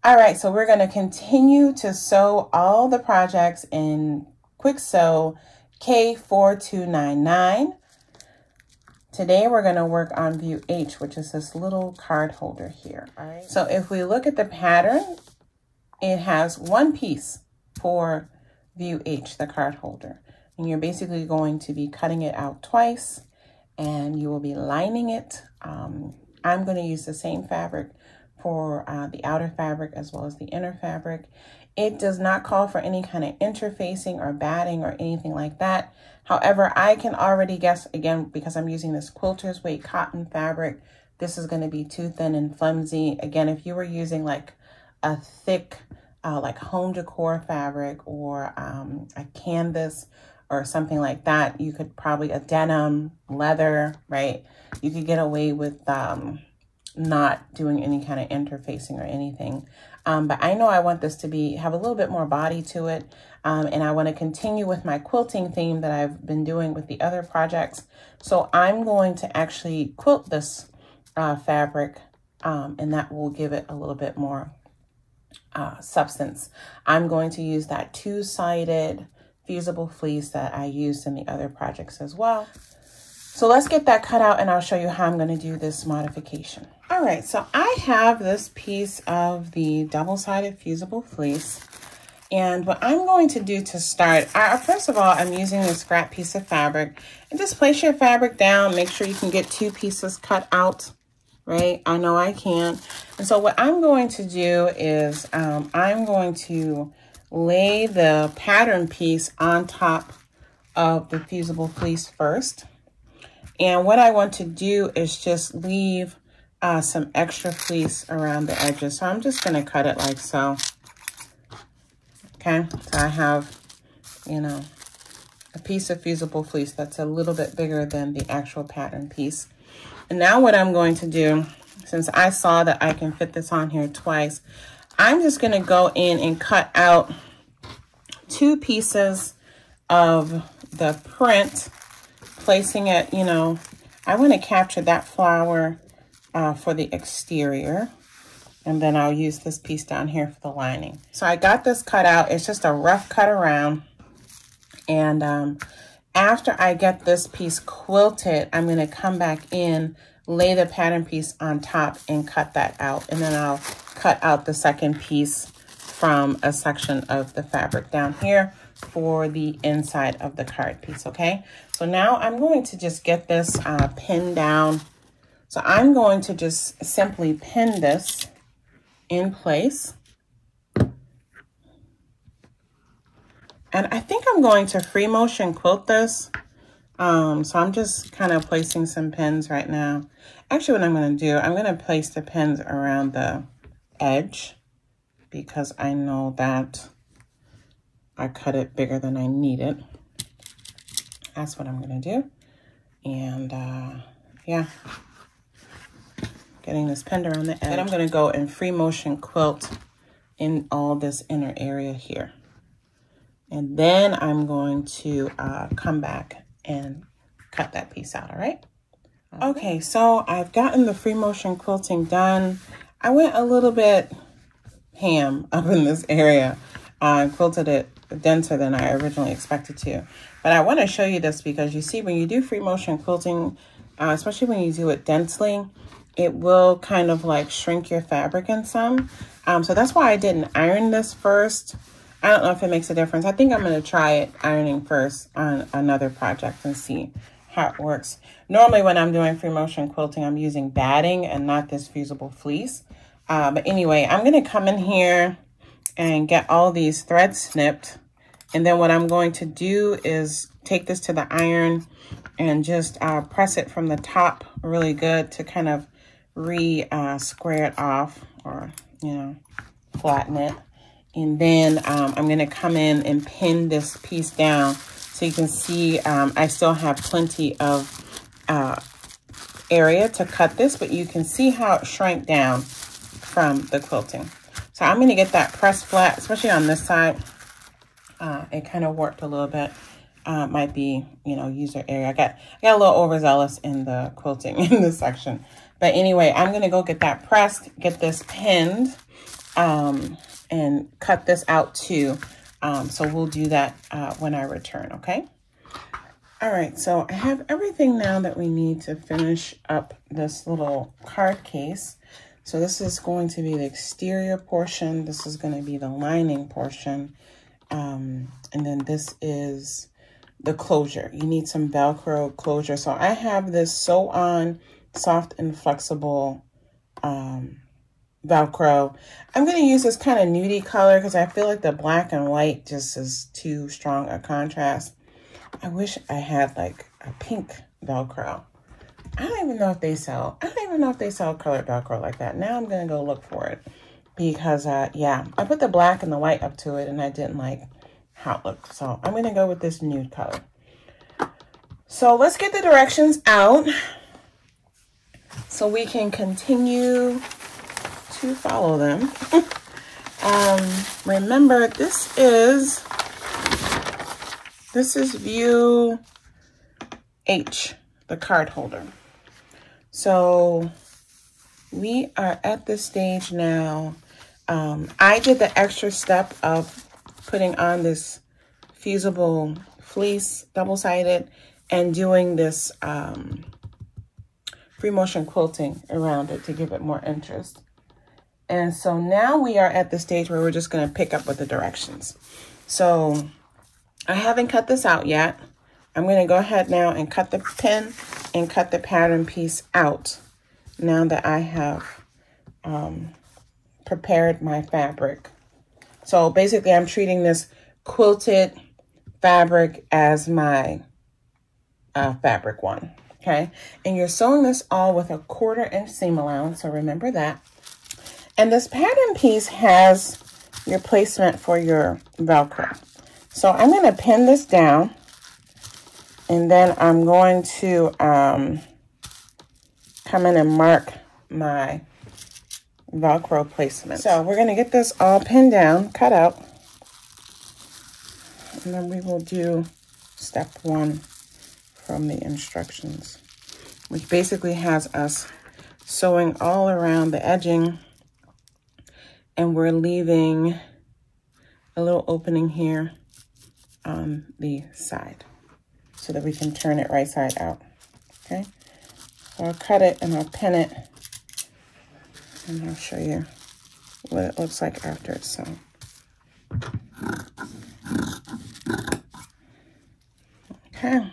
All right, so we're going to continue to sew all the projects in Quick Sew K4299. Today we're going to work on view H, which is this little card holder here. All right. So if we look at the pattern, it has one piece for view H, the card holder. And you're basically going to be cutting it out twice and you will be lining it. I'm going to use the same fabric for the outer fabric as well as the inner fabric. It does not call for any kind of interfacing or batting or anything like that. However, I can already guess, again, because I'm using this quilter's weight cotton fabric, this is going to be too thin and flimsy. Again, if you were using like a thick, like home decor fabric or a canvas or something like that, you could probably, a denim, leather, right? You could get away with not doing any kind of interfacing or anything. But I know I want this to have a little bit more body to it. And I want to continue with my quilting theme that I've been doing with the other projects. So I'm going to actually quilt this fabric and that will give it a little bit more substance. I'm going to use that two-sided fusible fleece that I used in the other projects as well. So let's get that cut out and I'll show you how I'm going to do this modification. All right, so I have this piece of the double-sided fusible fleece. And what I'm going to do to start, first of all, I'm using this scrap piece of fabric. And just place your fabric down, make sure you can get two pieces cut out, right? I know I can. And so what I'm going to do is I'm going to lay the pattern piece on top of the fusible fleece first. And what I want to do is just leave some extra fleece around the edges. So I'm just going to cut it like so. Okay, so I have, you know, a piece of fusible fleece that's a little bit bigger than the actual pattern piece. And now what I'm going to do, since I saw that I can fit this on here twice, I'm just going to go in and cut out two pieces of the print, placing it, you know, I want to capture that flower for the exterior. And then I'll use this piece down here for the lining. So I got this cut out. It's just a rough cut around. And after I get this piece quilted, I'm going to come back in, lay the pattern piece on top and cut that out. And then I'll cut out the second piece from a section of the fabric down here for the inside of the card piece, okay? So now I'm going to just get this pinned down. So I'm going to just simply pin this in place. And I think I'm going to free motion quilt this. So I'm just kind of placing some pins right now. Actually, what I'm going to do, I'm going to place the pins around the edge because I know that I cut it bigger than I need it. That's what I'm going to do. And yeah. Getting this pinned around the edge. Then I'm going to go and free motion quilt in all this inner area here. And then I'm going to come back and cut that piece out, all right? Okay, so I've gotten the free motion quilting done. I went a little bit ham up in this area. I quilted it denser than I originally expected to. But I want to show you this because you see when you do free motion quilting, especially when you do it densely, it will kind of like shrink your fabric in some. So that's why I didn't iron this first. I don't know if it makes a difference. I think I'm going to try it ironing first on another project and see how it works. Normally when I'm doing free motion quilting, I'm using batting and not this fusible fleece. But anyway, I'm going to come in here and get all these threads snipped. And then what I'm going to do is take this to the iron and just press it from the top really good to kind of square it off or, you know, flatten it. And then I'm going to come in and pin this piece down so you can see I still have plenty of area to cut this, but you can see how it shrank down from the quilting. So I'm going to get that pressed flat, especially on this side. It kind of warped a little bit. Might be, you know, user area. I got a little overzealous in the quilting in this section. But anyway, I'm going to go get that pressed, get this pinned. and cut this out too. So we'll do that when I return, okay? All right, so I have everything now that we need to finish up this little card case. So this is going to be the exterior portion. This is going to be the lining portion. And then this is the closure. You need some Velcro closure. So I have this Sew On soft and flexible Velcro. I'm going to use this kind of nudie color because I feel like the black and white just is too strong a contrast. I wish I had like a pink Velcro. I don't even know if they sell colored Velcro like that. Now I'm going to go look for it because, yeah, I put the black and the white up to it and I didn't like how it looked. So I'm going to go with this nude color. So let's get the directions out so we can continue to follow them. Remember, this is view H, the card holder. So we are at this stage now. I did the extra step of putting on this fusible fleece, double-sided, and doing this free motion quilting around it to give it more interest. And so now we are at the stage where we're just going to pick up with the directions. So I haven't cut this out yet. I'm going to go ahead now and cut the pin and cut the pattern piece out now that I have prepared my fabric. So basically I'm treating this quilted fabric as my fabric one, okay? And you're sewing this all with a 1/4 inch seam allowance, so remember that. And this pattern piece has your placement for your Velcro. So I'm going to pin this down, and then I'm going to come in and mark my Velcro placement. So we're going to get this all pinned down, cut out, and then we will do step 1 from the instructions, which basically has us sewing all around the edging, and we're leaving a little opening here on the side so that we can turn it right side out, okay? So I'll cut it and I'll pin it, and I'll show you what it looks like after it's sewn. Okay.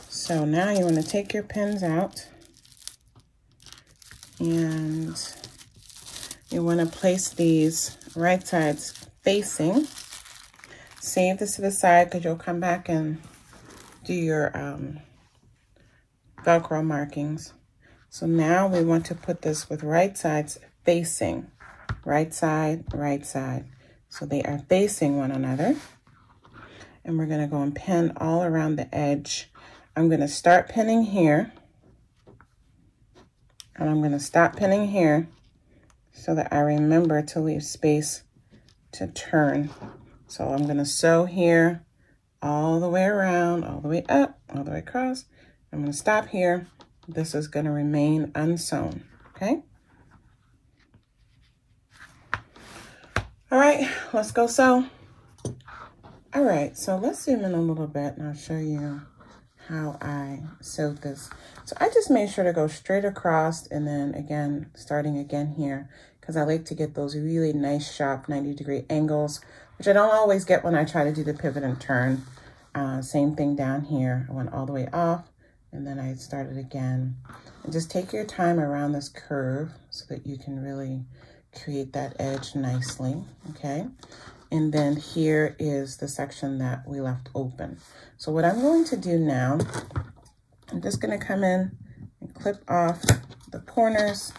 So now you want to take your pins out, and you want to place these right sides facing. Save this to the side because you'll come back and do your Velcro markings. So now we want to put this with right sides facing. Right side, right side. So they are facing one another. And we're going to go and pin all around the edge. I'm going to start pinning here. And I'm going to stop pinning here so that I remember to leave space to turn. So I'm going to sew here all the way around, all the way up, all the way across. I'm going to stop here. This is going to remain unsewn, okay? All right, let's go sew. All right, so let's zoom in a little bit and I'll show you how I sewed this. So I just made sure to go straight across and then again, starting again here, because I like to get those really nice, sharp 90-degree angles, which I don't always get when I try to do the pivot and turn. Same thing down here. I went all the way off and then I started again. And just take your time around this curve so that you can really create that edge nicely, okay? And then here is the section that we left open. So what I'm going to do now, I'm just going to come in and clip off the corners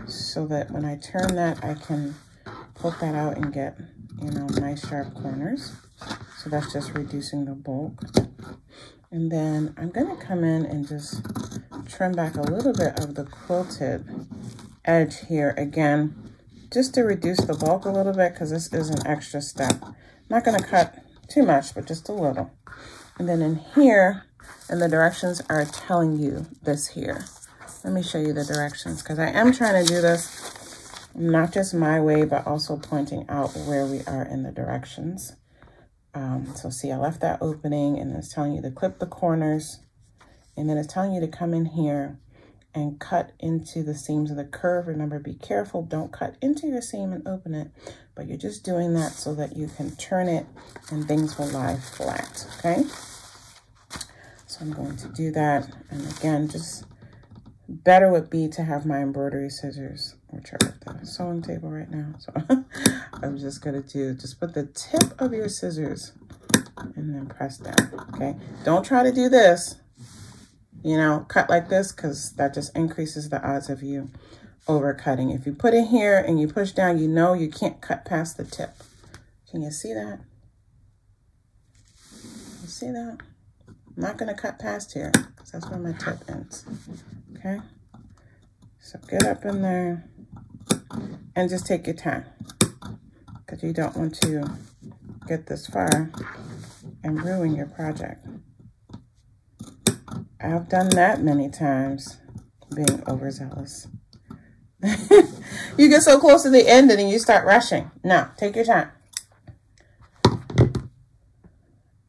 so that when I turn that, I can poke that out and get, you know, nice sharp corners. So that's just reducing the bulk. And then I'm going to come in and just trim back a little bit of the quilted edge here again, just to reduce the bulk a little bit, because this is an extra step. I'm not going to cut too much, but just a little. And then in here, and the directions are telling you this here. let me show you the directions, because I am trying to do this not just my way, but also pointing out where we are in the directions. So see, I left that opening, and it's telling you to clip the corners, and then it's telling you to come in here and cut into the seams of the curve. Remember, be careful, don't cut into your seam and open it, but you're just doing that so that you can turn it and things will lie flat, okay? So I'm going to do that, and again, just better would be to have my embroidery scissors, which are at the sewing table right now. So I'm just gonna just put the tip of your scissors and then press down, okay? Don't try to do this, you know, cut like this, because that just increases the odds of you over cutting. If you put it here and you push down, you know you can't cut past the tip. Can you see that? You see that? I'm not gonna cut past here, because that's where my tip ends, okay? So get up in there and just take your time, because you don't want to get this far and ruin your project. I've done that many times, being overzealous. You get so close to the end and then you start rushing. No, take your time.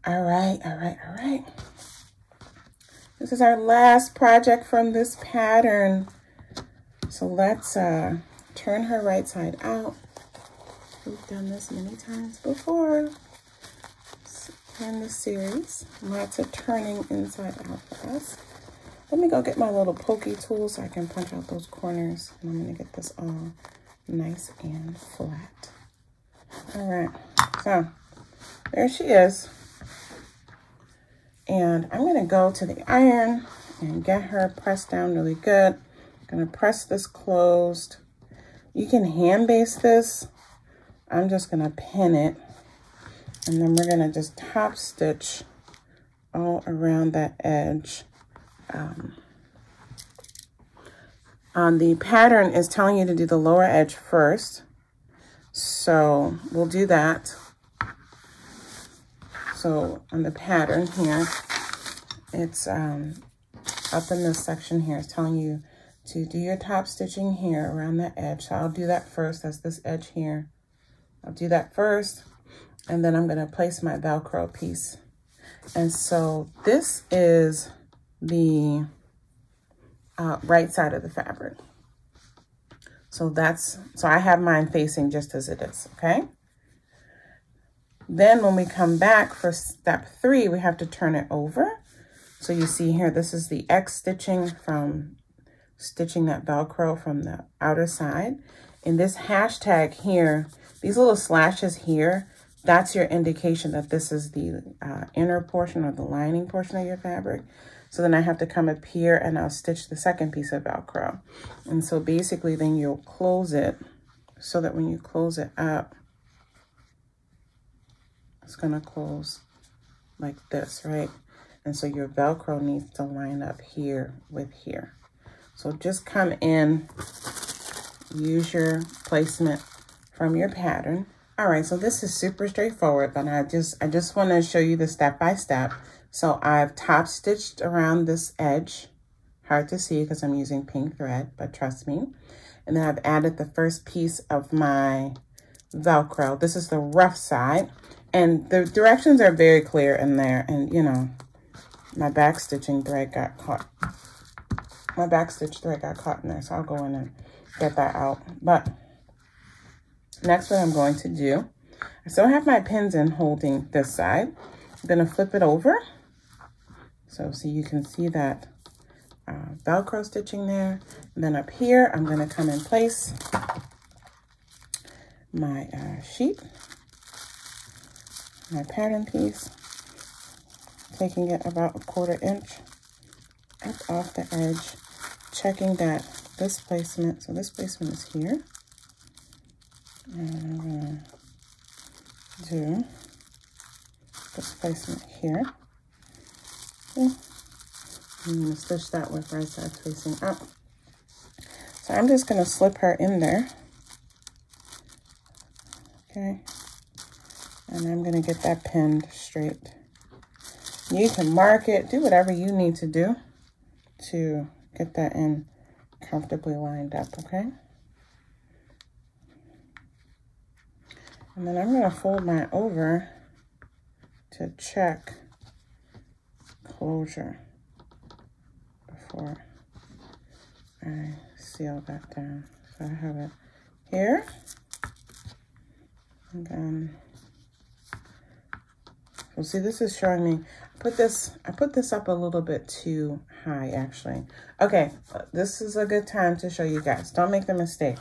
All right, all right, all right. This is our last project from this pattern. So let's turn her right side out. We've done this many times before in the series. Lots of turning inside out for us. Let me go get my little pokey tool so I can punch out those corners. And I'm going to get this all nice and flat. All right, so there she is. And I'm going to go to the iron and get her pressed down really good. I'm going to press this closed. You can hand baste this. I'm just going to pin it. And then we're going to just top stitch all around that edge. On the pattern is telling you to do the lower edge first. So we'll do that. So on the pattern here, it's up in this section here, it's telling you to do your top stitching here around that edge. So I'll do that first. That's this edge here. I'll do that first, and then I'm going to place my Velcro piece. And so this is the right side of the fabric. So I have mine facing just as it is, okay? Then when we come back for step 3, we have to turn it over. So you see here, this is the X stitching from stitching that Velcro from the outer side. And this hashtag here, these little slashes here, that's your indication that this is the inner portion or the lining portion of your fabric. So then I have to come up here and I'll stitch the second piece of Velcro. And so basically then you'll close it so that when you close it up, it's gonna close like this, right? And so your Velcro needs to line up here with here. So just come in, use your placement from your pattern. All right, so this is super straightforward, but I just want to show you the step-by-step. So I've top stitched around this edge. Hard to see because I'm using pink thread, but trust me. And then I've added the first piece of my Velcro. This is the rough side. And the directions are very clear in there. And, you know, my back stitching thread got caught. My back stitch thread got caught in there, so I'll go in and get that out. But next, what I'm going to do, I still have my pins in holding this side. I'm going to flip it over. So you can see that Velcro stitching there. And then up here, I'm going to come and place my sheet, my pattern piece, taking it about 1/4 inch up off the edge, checking that this placement, so this placement is here. And I'm going to do this placement here. Okay. I'm going to stitch that with right side facing up. So I'm just going to slip her in there. Okay. And I'm going to get that pinned straight. You can mark it, do whatever you need to do to get that in comfortably lined up, okay? And then I'm gonna fold mine over to check closure before I seal that down. So I have it here, and then, so see, this is showing me, I put this up a little bit too high, actually. Okay, this is a good time to show you guys. Don't make the mistake.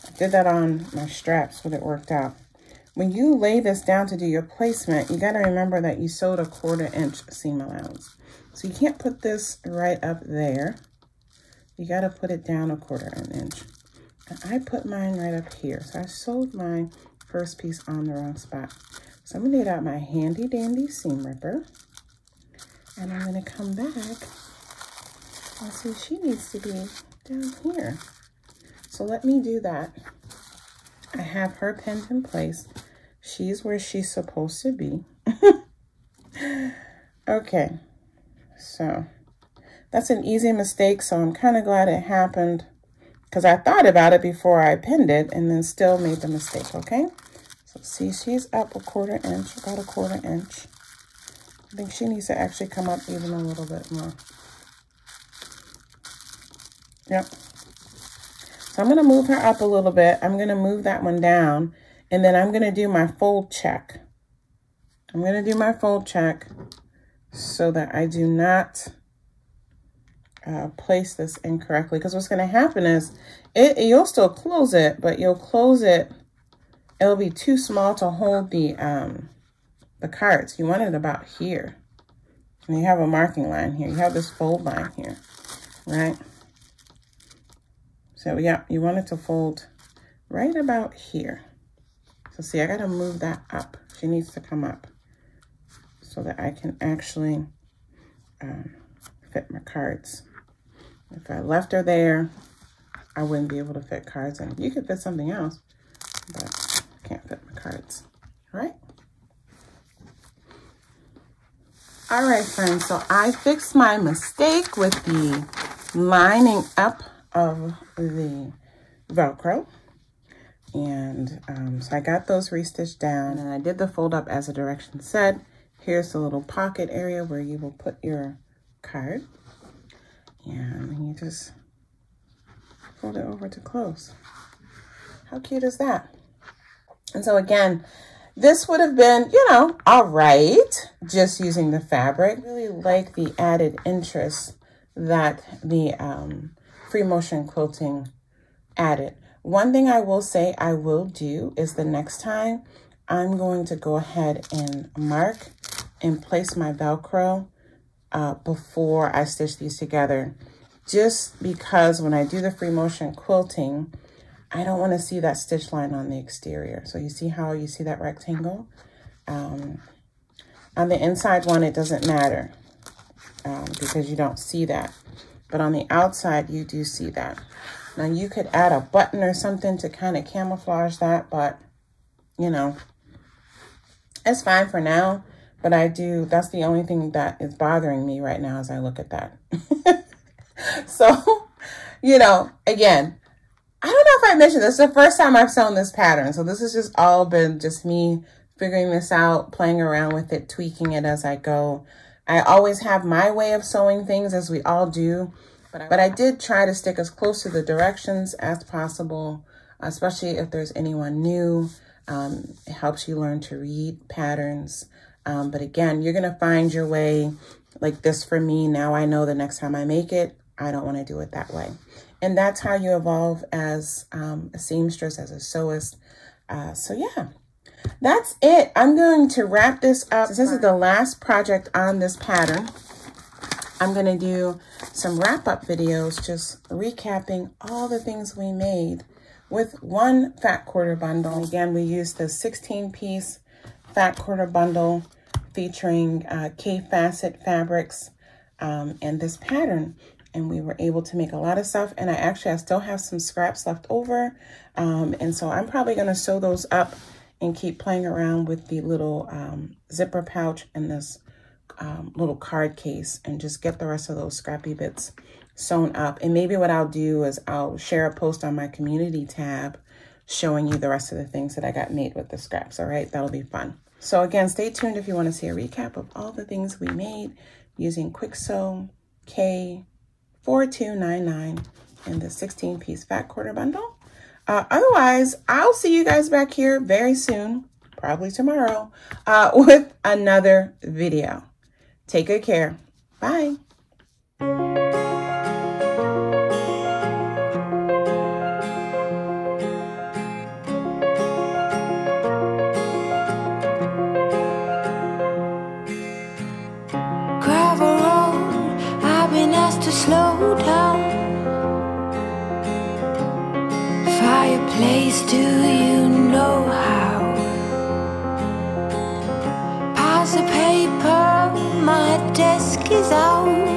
I did that on my straps, but it worked out. When you lay this down to do your placement, you got to remember that you sewed a 1/4 inch seam allowance. So you can't put this right up there. You got to put it down a 1/4 inch. And I put mine right up here. So I sewed my first piece on the wrong spot. So I'm going to get out my handy dandy seam ripper. And I'm going to come back and see she needs to be down here. So let me do that. I have her pinned in place. She's where she's supposed to be. Okay, so that's an easy mistake. So I'm kind of glad it happened because I thought about it before I pinned it and then still made the mistake, okay? So see, she's up a 1/4 inch, about a 1/4 inch. I think she needs to actually come up even a little bit more. Yep. So I'm going to move her up a little bit. I'm going to move that one down. And then I'm going to do my fold check. I'm going to do my fold check so that I do not place this incorrectly. Because what's going to happen is you'll still close it, but you'll close it. It'll be too small to hold the cards. You want it about here. And you have a marking line here. You have this fold line here, right? So yeah, you want it to fold right about here. So see, I got to move that up. She needs to come up so that I can actually fit my cards. If I left her there, I wouldn't be able to fit cards in. You could fit something else, but I can't fit my cards. All right? All right, friends, so I fixed my mistake with the lining up of the Velcro. And so I got those restitched down and I did the fold up as the directions said. Here's the little pocket area where you will put your card. And you just fold it over to close. How cute is that? And so again, this would have been, you know, all right, just using the fabric. I really like the added interest that the free motion quilting added. One thing I will say I will do is the next time I'm going to go ahead and mark and place my Velcro before I stitch these together. Just because when I do the free motion quilting, I don't want to see that stitch line on the exterior. So you see how you see that rectangle? On the inside one, it doesn't matter because you don't see that. But on the outside, you do see that. Now, you could add a button or something to kind of camouflage that, but, you know, it's fine for now. But that's the only thing that is bothering me right now as I look at that. So, you know, again, I don't know if I mentioned this. It's the first time I've sewn this pattern. So this has just all been just me figuring this out, playing around with it, tweaking it as I go. I always have my way of sewing things, as we all do. But I did try to stick as close to the directions as possible, especially if there's anyone new. It helps you learn to read patterns. But again, you're going to find your way like this for me. Now I know the next time I make it, I don't want to do it that way. And that's how you evolve as a seamstress, as a sewist. So yeah, that's it. I'm going to wrap this up. Since this is the last project on this pattern, I'm going to do some wrap-up videos just recapping all the things we made with one fat quarter bundle. And again, we used the 16-piece fat quarter bundle featuring K-Facet fabrics and this pattern. And we were able to make a lot of stuff. And I still have some scraps left over. And so I'm probably going to sew those up and keep playing around with the little zipper pouch and this little card case and just get the rest of those scrappy bits sewn up. And maybe what I'll do is I'll share a post on my community tab showing you the rest of the things that I got made with the scraps. All right, that'll be fun. So again, stay tuned if you want to see a recap of all the things we made using Kwik Sew K4299 in the 16-piece fat quarter bundle. Otherwise, I'll see you guys back here very soon, probably tomorrow, with another video. Take good care. Bye. To slow down. Fireplace, do you know how? Pass the paper, my desk is out.